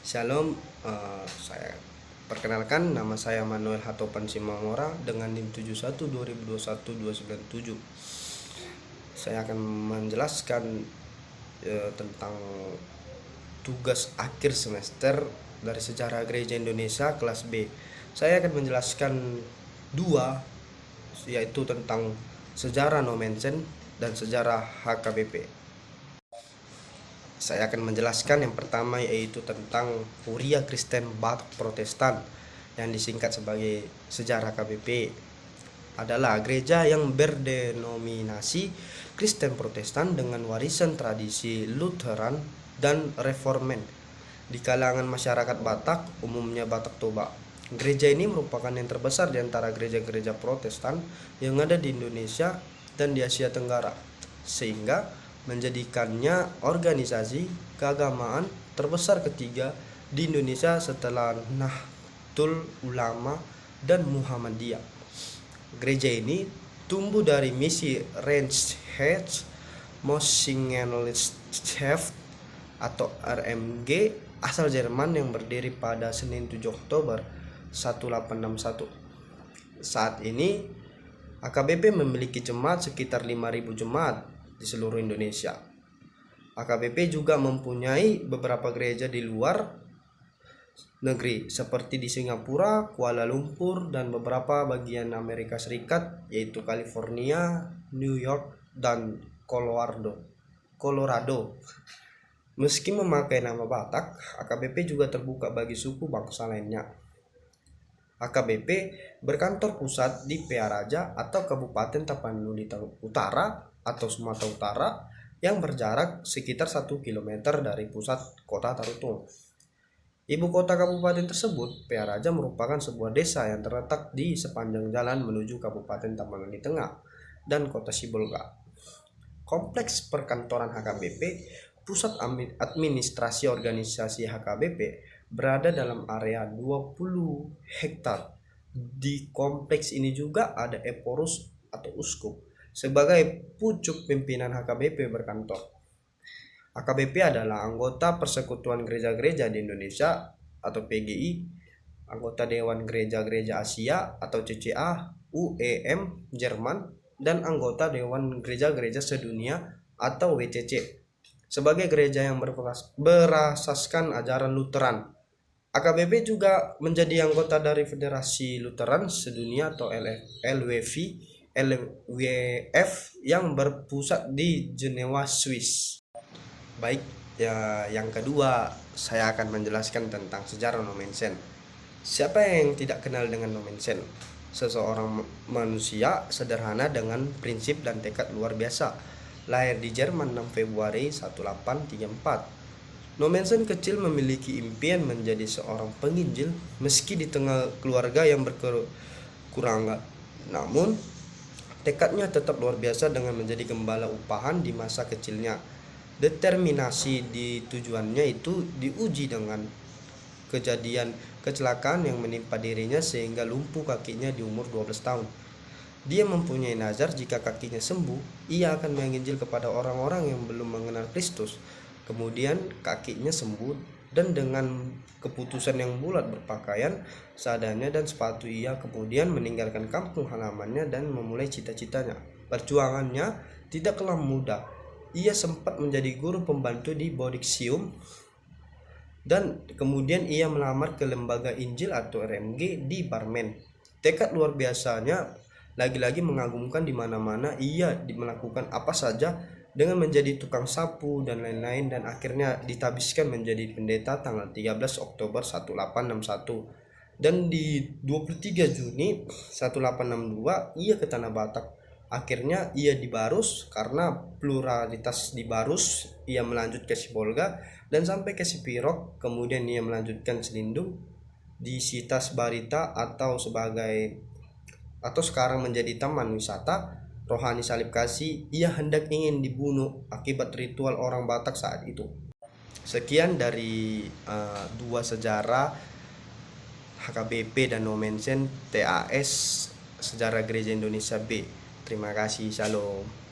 Shalom, saya perkenalkan, nama saya Manuel Hatopan Simamora dengan NIM 71 2021 297. Saya akan menjelaskan tentang tugas akhir semester dari Sejarah Gereja Indonesia kelas B. Saya akan menjelaskan dua, yaitu tentang sejarah Nomensen dan sejarah HKBP. Saya akan menjelaskan yang pertama, yaitu tentang Kuria Kristen Batak Protestan yang disingkat sebagai sejarah KBP. Adalah gereja yang berdenominasi Kristen Protestan dengan warisan tradisi Lutheran dan Reformen di kalangan masyarakat Batak, umumnya Batak Toba. Gereja ini merupakan yang terbesar di antara gereja-gereja Protestan yang ada di Indonesia dan di Asia Tenggara, sehingga menjadikannya organisasi keagamaan terbesar ketiga di Indonesia setelah Nahdlatul Ulama dan Muhammadiyah. Gereja ini tumbuh dari misi Reinhard Mönchengladbach atau RMG asal Jerman yang berdiri pada Senin 7 Oktober 1861. Saat ini AKBP memiliki jemaat sekitar 5.000 jemaat di seluruh Indonesia. AKBP juga mempunyai beberapa gereja di luar negeri seperti di Singapura, Kuala Lumpur, dan beberapa bagian Amerika Serikat, yaitu California, New York, dan Colorado. Meski memakai nama Batak, AKBP juga terbuka bagi suku bangsa lainnya. AKBP berkantor pusat di Pearaja atau Kabupaten Tapanuli Utara atau Sumatera Utara yang berjarak sekitar 1 km dari pusat kota Tarutung. Ibu kota kabupaten tersebut, Pearaja, merupakan sebuah desa yang terletak di sepanjang jalan menuju Kabupaten Tapanuli Tengah dan kota Sibolga. Kompleks perkantoran HKBP, pusat administrasi organisasi HKBP, berada dalam area 20 hektar. Di kompleks ini juga ada Eporus atau uskup sebagai pucuk pimpinan HKBP berkantor. HKBP adalah anggota Persekutuan Gereja-Gereja di Indonesia atau PGI, anggota Dewan Gereja-Gereja Asia atau CCA, UEM Jerman, dan anggota Dewan Gereja-Gereja Sedunia atau WCC. Sebagai gereja yang berasaskan ajaran Lutheran, AKBP juga menjadi anggota dari Federasi Lutheran Sedunia atau LWF yang berpusat di Jenewa, Swiss. Baik, yang kedua saya akan menjelaskan tentang sejarah Nomensen. Siapa yang tidak kenal dengan Nomensen? Seseorang manusia sederhana dengan prinsip dan tekad luar biasa. Lahir di Jerman 6 Februari 1834. Nomensen kecil memiliki impian menjadi seorang penginjil meski di tengah keluarga yang berkekurangan. Namun, tekadnya tetap luar biasa dengan menjadi gembala upahan di masa kecilnya. Determinasi di tujuannya itu diuji dengan kecelakaan yang menimpa dirinya sehingga lumpuh kakinya di umur 12 tahun. Dia mempunyai nazar jika kakinya sembuh, ia akan menginjil kepada orang-orang yang belum mengenal Kristus. Kemudian kakinya sembuh dan dengan keputusan yang bulat berpakaian seadanya dan sepatu, ia kemudian meninggalkan kampung halamannya dan memulai cita-citanya. Perjuangannya tidaklah mudah. Ia sempat menjadi guru pembantu di Bodixium dan kemudian ia melamar ke Lembaga Injil atau RMG di Barmen. Tekad luar biasanya lagi-lagi mengagumkan di mana-mana. Ia melakukan apa saja dengan menjadi tukang sapu dan lain-lain, dan akhirnya ditabiskan menjadi pendeta tanggal 13 Oktober 1861. Dan di 23 Juni 1862 ia ke Tanah Batak. Akhirnya ia di Barus, karena pluralitas di Barus ia melanjut ke Sibolga dan sampai ke Sipirok. Kemudian ia melanjutkan Selindung di Sitas Barita atau sekarang menjadi taman wisata rohani Salib Kasih. Ia hendak ingin dibunuh akibat ritual orang Batak saat itu. Sekian dari dua sejarah HKBP dan Nomensen TAS Sejarah Gereja Indonesia B. Terima kasih, shalom.